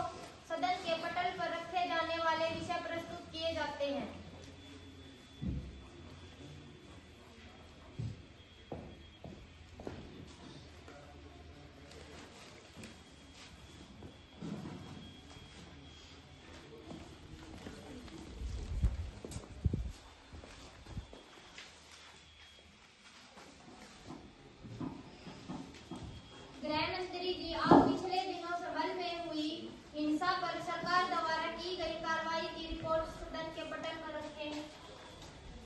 सदन के पटल पर रखे जाने वाले विषय प्रस्तुत किए जाते हैं। गृह मंत्री जी, आप पिछले दिनों सबल में हुई हिंसा पर सरकार द्वारा की गई कार्रवाई की रिपोर्ट सदन के पटल पर रखें।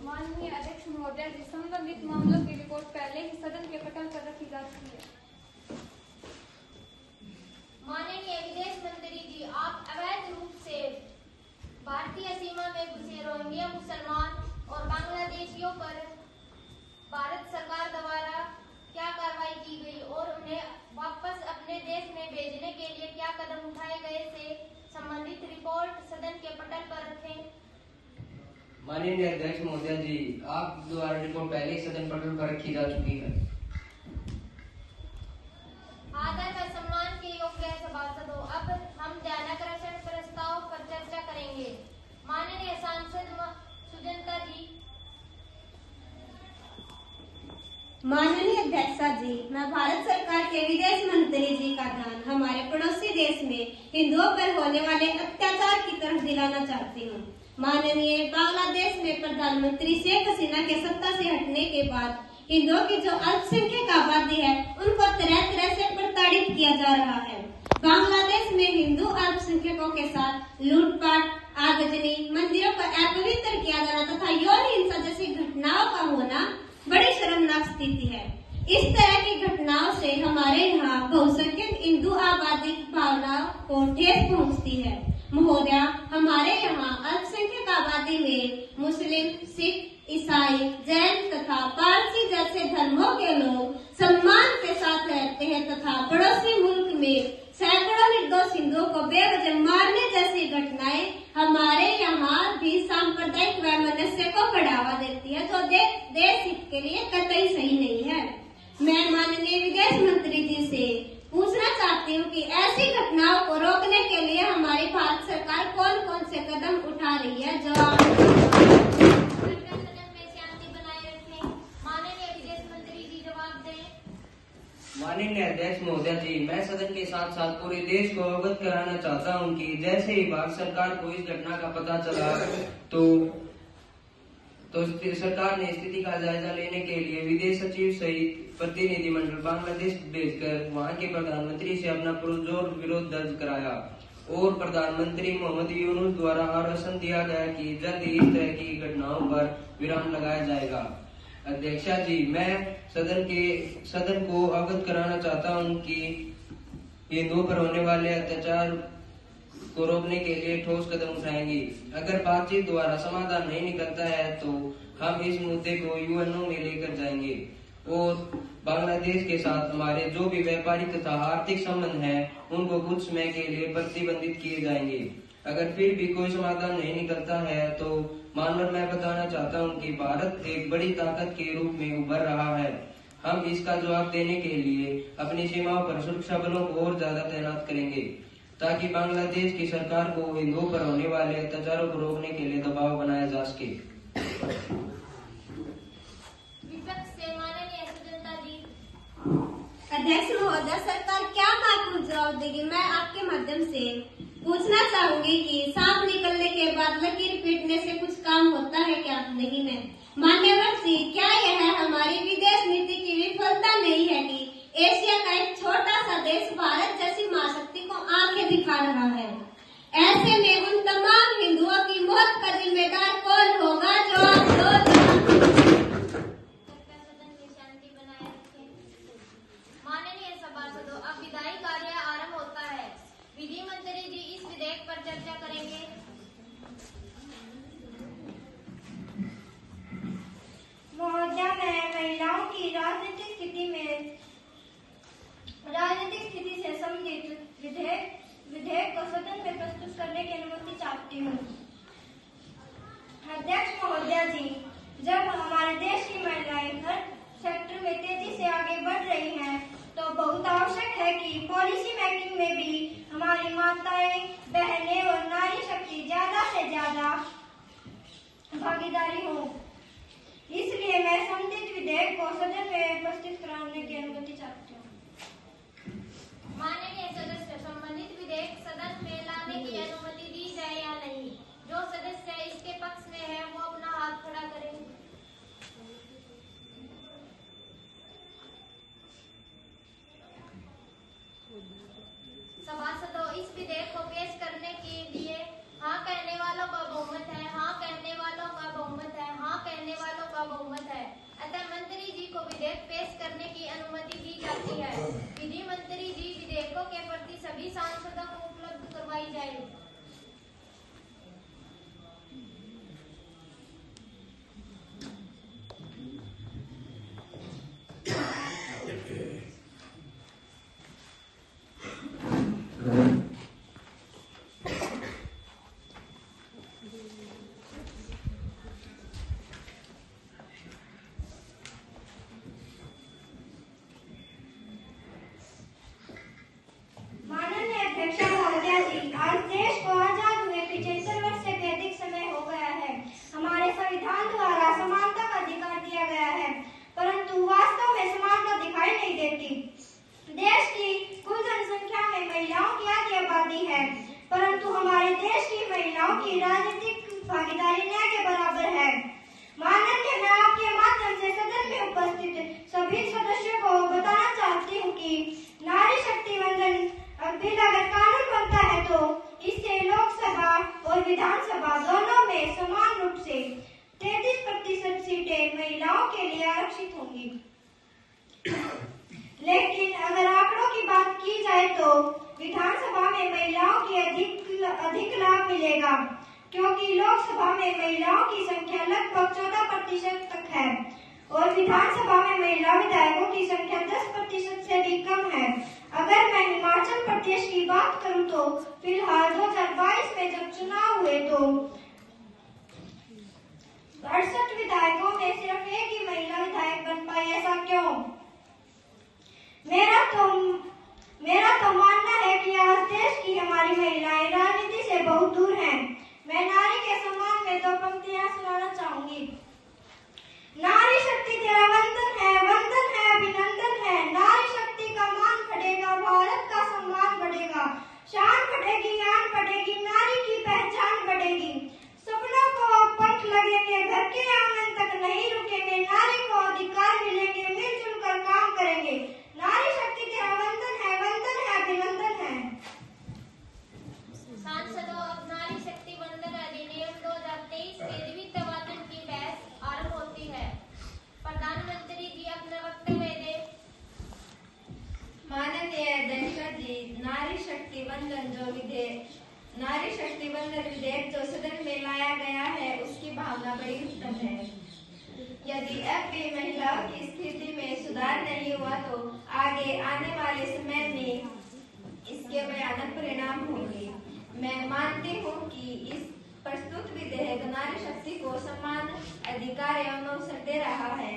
माननीय अध्यक्ष महोदय जी, संबंधित मामलों की रिपोर्ट पहले ही सदन के पटल पर रखी जा चुकी है। माननीय विदेश मंत्री जी, आप अवैध रूप से भारतीय सीमा में घुसे रोहिंग्या मुसलमान और बांग्लादेशियों पर भारत सरकार द्वारा क्या कार्रवाई की गई और उन्हें वापस अपने देश में भेजने के लिए क्या कदम उठाए गए से संबंधित रिपोर्ट सदन के पटल पर रखें। माननीय अध्यक्ष महोदय जी, आप द्वारा रिपोर्ट पहले ही सदन पटल पर रखी जा चुकी है। आदर व सम्मान के योग्य सभासदों, अब हम ध्यानाकर्षण प्रस्ताव पर चर्चा करेंगे। माननीय सांसद सुजनता जी। माननीय अध्यक्षा जी, मैं भारत सरकार के विदेश मंत्री जी का ध्यान हमारे पड़ोसी देश में हिंदुओं पर होने वाले अत्याचार की तरफ दिलाना चाहती हूँ। माननीय बांग्लादेश में प्रधानमंत्री शेख हसीना के सत्ता से हटने के बाद हिंदुओं की जो अल्पसंख्यक आबादी है उनको तरह तरह से प्रताड़ित किया जा रहा है। बांग्लादेश में हिंदू अल्पसंख्यकों के साथ लूटपाट, आगजनी, मंदिरों को अपवित्र किया जाना तथा यौन हिंसा जैसी घटनाओं का होना बड़ी शर्मनाक स्थिति है। इस तरह की घटनाओं से हमारे यहाँ बहुसंख्यक हिंदू आबादी की भावनाओं को ठेस पहुँचती है। महोदया, हमारे यहाँ अल्पसंख्यक आबादी में मुस्लिम, सिख, ईसाई, जैन तथा पारसी जैसे धर्मों के लोग सम्मान के साथ रहते हैं तथा पड़ोसी मुल्क में सैकड़ों निर्दोष हिंदुओं को बेवजह मारने जैसी घटनाएं हमारे यहाँ भी सांप्रदायिक वैमनस्य को बढ़ावा देती है, जो देश हित के लिए कतई सही नहीं है। मैं माननीय विदेश मंत्री जी से पूछना चाहती हूँ कि ऐसी घटनाओं को रोकने के लिए हमारी भारत सरकार कौन कौन से कदम उठा रही है, जो माननीय अध्यक्ष महोदय जी, मैं सदन के साथ साथ पूरे देश को अवगत कराना चाहता हूं कि जैसे ही भारत सरकार को इस घटना का पता चला तो सरकार ने स्थिति का जायजा लेने के लिए विदेश सचिव सहित प्रतिनिधिमंडल बांग्लादेश भेजकर वहां के प्रधानमंत्री से अपना पुरजोर विरोध दर्ज कराया और प्रधानमंत्री मोहम्मद यूनुस द्वारा आश्वासन दिया गया कि जल्द ही इस तरह की घटनाओं पर विराम लगाया जाएगा। अध्यक्षा जी, मैं सदन को अवगत कराना चाहता हूं कि हिंदुओं पर होने वाले अत्याचार को रोकने के लिए ठोस कदम उठाएंगे। अगर बातचीत द्वारा समाधान नहीं निकलता है तो हम इस मुद्दे को यूएनओ में लेकर जाएंगे और बांग्लादेश के साथ हमारे जो भी व्यापारिक तथा आर्थिक संबंध हैं उनको कुछ समय के लिए प्रतिबंधित किए जाएंगे। अगर फिर भी कोई समाधान नहीं निकलता है तो मानवर मैं बताना चाहता हूं कि भारत एक बड़ी ताकत के रूप में उभर रहा है। हम इसका जवाब देने के लिए अपनी सीमाओं पर सुरक्षा बलों को और ज्यादा तैनात करेंगे ताकि बांग्लादेश की सरकार को हिंदुओं पर होने वाले अत्याचारों को रोकने के लिए दबाव बनाया जा सके। विपक्ष से माननीय सुजनता जी। अध्यक्ष महोदय, सरकार क्या माकूल जवाब देगी? मैं आपके माध्यम से पूछना चाहूंगी कि सांप निकलने के बाद लकीर पीटने से कुछ काम होता है क्या? नहीं है। मान्यवर जी, क्या यह हमारी विदेश नीति की विफलता नहीं है कि एशिया का एक छोटा सा देश भारत जैसी महाशक्ति को आंखें दिखा रहा है? ऐसे में उन तमाम हिंदुओं की मौत का जिम्मेदार कौन होगा? जवाब दो। माननीय सभासदों, अब विधायी कार्य आरंभ होता है। विधि मंत्री जी इस विधेयक पर चर्चा करेंगे। महोदया, मैं महिलाओं की राजनीतिक स्थिति से संबंधित विधेयक को सदन में प्रस्तुत करने की अनुमति चाहती हूँ। अध्यक्ष महोदया जी, जब हमारे देश की महिलाएं हर सेक्टर में तेजी से आगे बढ़ रही हैं, तो बहुत आवश्यक है कि पॉलिसी मेकिंग में भी हमारी माताएं, बहनें और नारी शक्ति ज्यादा से ज्यादा भागीदारी हो। इसलिए मैं संबंधित विधेयक को सदन में प्रस्तुत कराने की अनुमति चाहती हूँ। माननीय सदस्य, संबंधित विधेयक सदन में लाने की अनुमति दी जाए या नहीं? जो सदस्य इसके पक्ष में है वो अपना हाथ खड़ा करें। सभासदों, इस विधेयक को पेश करने के लिए हाँ कहने वालों का बहुमत है, हाँ कहने वालों का बहुमत है, हाँ कहने वालों का बहुमत है। अतः मंत्री जी को विधेयक पेश करने की अनुमति दी जाती है। विधि मंत्री जी विधेयकों के प्रति सभी सांसदों को उपलब्ध करवाई जाए। माननीय अध्यक्ष महोदया जी, आज देश को आजाद हुए 75 वर्ष से भी अधिक समय हो गया है। हमारे संविधान द्वारा समानता का अधिकार दिया गया है, परंतु वास्तव में समानता दिखाई नहीं देती। देश की कुल जनसंख्या में महिलाओं की आधी आबादी है, परंतु हमारे देश की महिलाओं की राजनीतिक भागीदारी न के बराबर है। माननीय, मैं आपके माध्यम से सदन में उपस्थित सभी सदस्यों को बताना चाहती हूँ कि नारी शक्ति वंदन बिल अगर कानून बनता है तो इससे लोकसभा और विधानसभा दोनों में समान रूप से 33% सीटें महिलाओं के लिए आरक्षित होंगी। लेकिन अगर आंकड़ों की बात की जाए तो विधानसभा में महिलाओं की अधिक लाभ मिलेगा, क्योंकि लोकसभा में महिलाओं की संख्या लगभग 14% तक है और विधानसभा में महिला विधायकों की संख्या 10% से भी कम है। अगर मैं हिमाचल प्रदेश की बात करूं तो फिलहाल 2022 में जब चुनाव हुए तो 68 विधायकों में सिर्फ एक ही महिला विधायक बन पाई। ऐसा क्यों? मेरा तो मानना है कि आज देश की हमारी महिलाएं राजनीति से बहुत दूर हैं। मैं नारी के सम्मान में 2 पंक्तियां सुनाना चाहूंगी। नारी शक्ति तेरा वंदन है अभिनंदन है। नारी शक्ति का मान बढ़ेगा, भारत का सम्मान बढ़ेगा, शान बढ़ेगी, आन बढ़ेगी, नारी की पहचान बढ़ेगी। सपनों को पंख लगेंगे, घर के आंगन तक नहीं रुकेंगे, नारी को अधिकार मिलेंगे, मिलजुल कर काम करेंगे। नारी शक्ति तेरा वंदन है अभिनंदन है। सांसदों, अब नारी शक्ति वंदन अधिनियम 2023 के वित्त वाचन की बहस आरंभ होती है। प्रधानमंत्री जी अपना वक्तव्य दे। माननीय अध्यक्ष जी, नारी शक्ति वंदन जो विधेयक नारी शक्ति वंदन विधेयक जो सदन में लाया गया है उसकी भावना बड़ी उत्तम है। यदि अब भी महिलाओं की स्थिति में सुधार नहीं हुआ तो आगे आने वाले समय में इसके भयानक परिणाम होंगे। मैं मानती हूँ कि इस प्रस्तुत विधेयक नारी शक्ति को समान अधिकार एवं अवसर दे रहा है।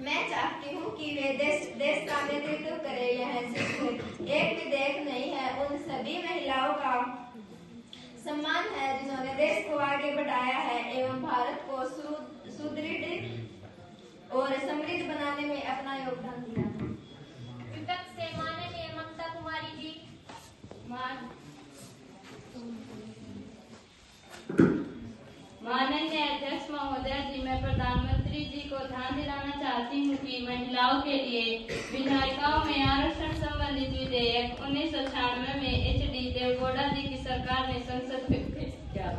मैं चाहती हूँ कि वे देश का नेतृत्व करे। यह सिर्फ एक विधेयक नहीं है, उन सभी महिलाओं का सम्मान है जिन्होंने देश को आगे बढ़ाया है एवं भारत को सुदृढ़ और समृद्ध बनाने में अपना योगदान दिया। विपक्ष से माननीय ममता कुमारी जी। माननीय अध्यक्ष महोदय जी, मैं प्रधानमंत्री जी को ध्यान दिलाना चाहती हूँ कि महिलाओं के लिए विधायिकाओं में आरक्षण संबंधित विधेयक 1996 में HD देवगौड़ा जी की सरकार ने संसद में पेश किया।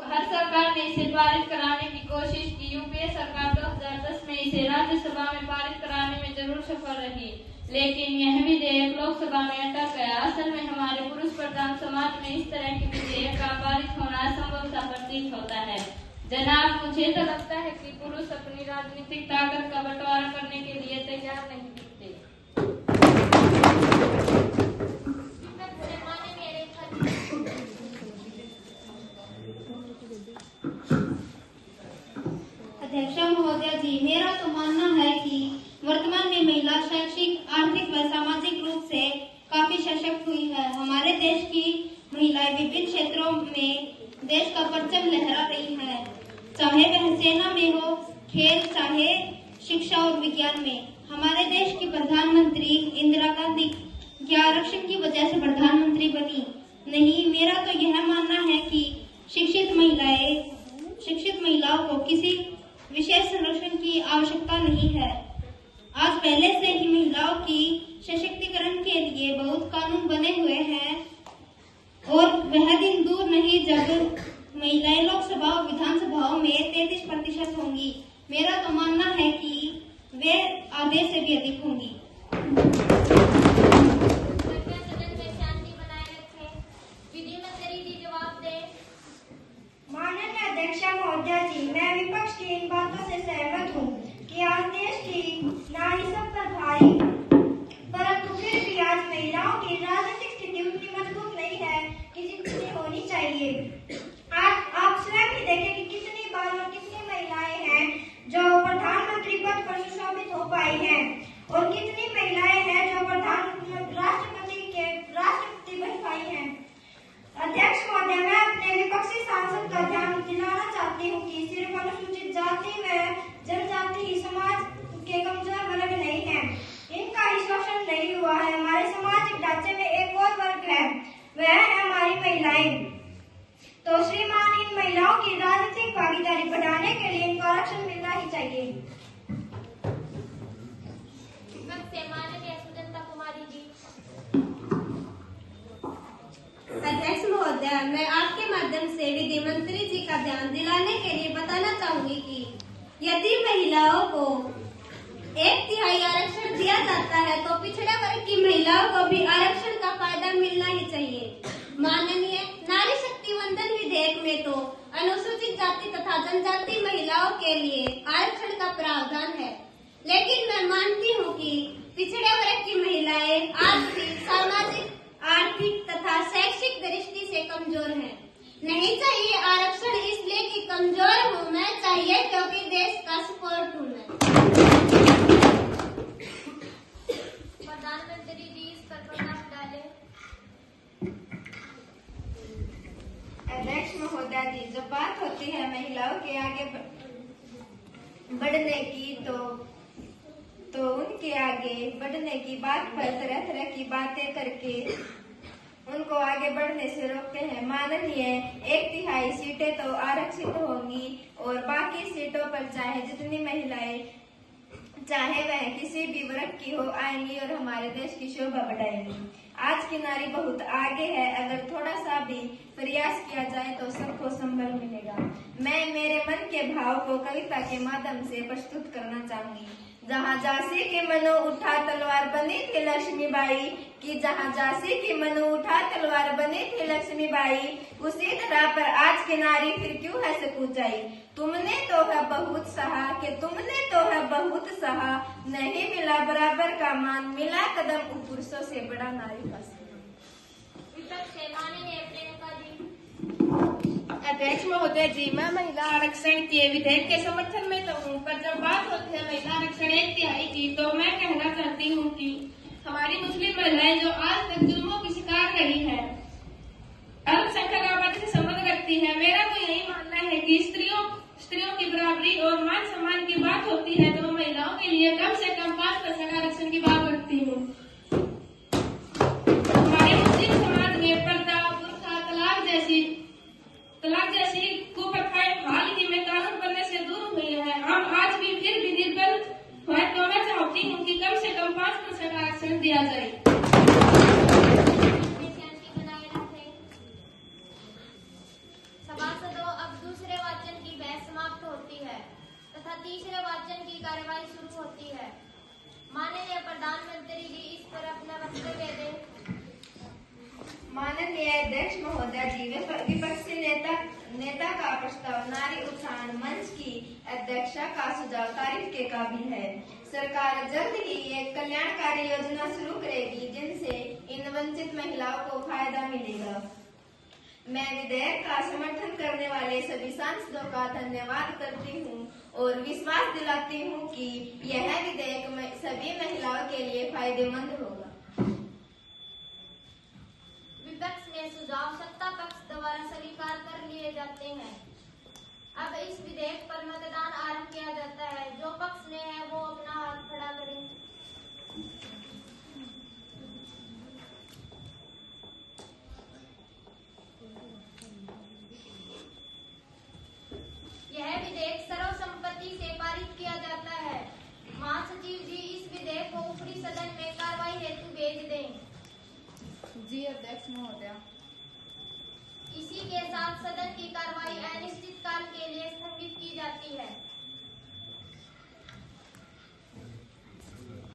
हर सरकार ने इसे पारित कराने की कोशिश की। यूपीए सरकार 2010 में इसे राज्यसभा में पारित कराने में जरूर सफल रही, लेकिन यह विधेयक लोकसभा में अटक गया। असल में हमारे पुरुष प्रधान समाज में इस तरह के विधेयक का पारित होना असंभव सा प्रतीत होता है। जनाब, मुझे तो लगता है कि पुरुष अपनी राजनीतिक ताकत का बंटवारा करने के लिए तैयार नहीं दिखते। अध्यक्ष महोदय जी, मेरा तो मानना है कि वर्तमान में महिला शैक्षिक, आर्थिक व सामाजिक रूप से काफी सशक्त हुई है। हमारे देश की महिलाएं विभिन्न क्षेत्रों में देश का परचम लहरा रही है, चाहे वह सेना में हो, खेल, चाहे शिक्षा और विज्ञान में। हमारे देश की प्रधानमंत्री इंदिरा गांधी क्या आरक्षण की वजह से प्रधानमंत्री बनी? नहीं, मेरा तो यह मानना है कि शिक्षित महिलाओं को किसी विशेष संरक्षण की आवश्यकता नहीं है। आज पहले से ही महिलाओं की सशक्तिकरण के लिए बहुत कानून बने हुए हैं और वह दिन दूर नहीं जब महिलाएं लोकसभा और विधानसभाओं में 33% होंगी। मेरा तो मानना है कि वे आधे से भी अधिक होंगी। विधि मंत्री जी जवाब दे। माननीय अध्यक्ष महोदय जी, मैं विपक्ष की इन बातों से सहमत हूँ कि आज देश की नारी सब पर भारी, परंतु फिर भी आज महिलाओं की राजनीतिक स्थिति उतनी मजबूत नहीं है कि जितनी होनी चाहिए। आज आप स्वयं ही देखें कि कितनी बार और कितनी महिलाएं हैं जो प्रधानमंत्री पद पर सुशोभित हो पाई हैं और कितनी महिलाएं हैं जो राष्ट्रपति बन पाई हैं। अध्यक्ष महोदय, मैं अपने विपक्षी सांसद का ध्यान दिलाना चाहती हूँ कि सिर्फ अनुसूचित जाति व जनजाति ही समाज के कमजोर वर्ग नहीं है, इनका ही शोषण नहीं हुआ है। हमारे सामाजिक ढांचे में एक और वर्ग है, वह है हमारी महिलाएं। तो श्रीमान, इन महिलाओं की राजनीतिक भागीदारी बढ़ाने के लिए इनको आरक्षण मिलना ही चाहिए। माननीय सुजनता कुमारी जी। अध्यक्ष महोदय, मैं आपके माध्यम से विधि मंत्री जी का ध्यान दिलाने के लिए बताना चाहूंगी कि यदि महिलाओं को 1/3 आरक्षण दिया जाता है तो पिछड़े वर्ग की महिलाओं को भी आरक्षण का फायदा मिलना ही चाहिए। माननीय नारी शक्ति वंदन विधेयक में तो अनुसूचित जाति तथा जनजाति महिलाओं के लिए आरक्षण का प्रावधान है, लेकिन मैं मानती हूँ कि पिछड़े वर्ग की महिलाएं आज भी सामाजिक, आर्थिक तथा शैक्षिक दृष्टि से कमजोर हैं। नहीं चाहिए आरक्षण इसलिए कि कमजोर हूँ मैं, चाहिए क्योंकि देश का सपोर्ट हूँ मैं। प्रधानमंत्री जी इस पर प्रकाश डाले। अध्यक्ष महोदय जी, जब बात होती है महिलाओं के आगे बढ़ने की तो उनके आगे बढ़ने की बात पर तरह तरह की बातें करके उनको आगे बढ़ने से रोकते हैं। माननीय 1/3 सीटें तो आरक्षित होंगी और बाकी सीटों पर चाहे जितनी महिलाएं चाहे वह किसी भी वर्ग की हो आएंगी और हमारे देश की शोभा बढ़ाएंगी। आज की नारी बहुत आगे है, अगर थोड़ा सा भी प्रयास किया जाए तो सबको संबल मिलेगा। मैं मेरे मन के भाव को कविता के माध्यम से प्रस्तुत करना चाहूंगी। जहाँ झांसी की मनु उठा तलवार बनी थी लक्ष्मीबाई की, जहाँ झांसी की मनु उठा तलवार बनी थी लक्ष्मीबाई, उसी तरह पर आज की नारी फिर क्यों है सकुचाई। तुमने तो है बहुत सहा कि तुमने तो है बहुत सहा, नहीं मिला बराबर का मान, मिला कदम उन पुरुषों से बड़ा नारी का सम्मान। विपक्ष से माननीय प्रियंका जी। अध्यक्ष महोदय जी, मैं महिला आरक्षण के विधेयक के समर्थन में तो हूँ, पर जब बात होती है महिला आरक्षण 1/3 की, तो मैं कहना चाहती हूँ कि हमारी मुस्लिम महिलाएं जो आज तक जुल्मों की शिकार रही है, अल्पसंख्यक आबादी से संबंध रखती है, मेरा तो यही मानना है कि स्त्रियों की बराबरी और मान सम्मान की बात होती है तो महिलाओं के लिए कम से कम 5% आरक्षण की बात रखती हूँ। हमारे मुस्लिम समाज में पर्दा, बुर्का, तलाक जैसी कुप्रथाएं हाल ही में कानून बनने से दूर हुई है। हम आज भी फिर भी निर्बल है, तो मैं चाहती हूँ कि कम से कम 5% आरक्षण दिया जाए। सभासदों, अब दूसरे वाचन की बहस समाप्त होती है तथा तीसरे वाचन की कार्यवाही शुरू होती है। माननीय प्रधानमंत्री जी इस पर अपना वक्तव्य दें। माननीय अध्यक्ष महोदय जी, विपक्षी नेता का प्रस्ताव नारी उत्थान मंच की अध्यक्षा का सुझाव तारीफ के काबिल है। सरकार जल्द ही एक कल्याणकारी योजना शुरू करेगी जिनसे इन वंचित महिलाओं को फायदा मिलेगा। मैं विधेयक का समर्थन करने वाले सभी सांसदों का धन्यवाद करती हूँ और विश्वास दिलाती हूँ कि यह विधेयक सभी महिलाओं के लिए फायदेमंद होगा। विपक्ष में सुझाव सत्ता पक्ष द्वारा स्वीकार कर लिए जाते हैं। अब इस विधेयक पर मतदान आरंभ किया जाता है। जो पक्ष में है वो अपना हाथ खड़ा करें। यह विधेयक सर्वसम्मति से पारित किया जाता है। महासचिव जी इस विधेयक को ऊपरी सदन में कार्रवाई हेतु भेज दें। जी अध्यक्ष महोदया। इसी के साथ सदन की कार्रवाई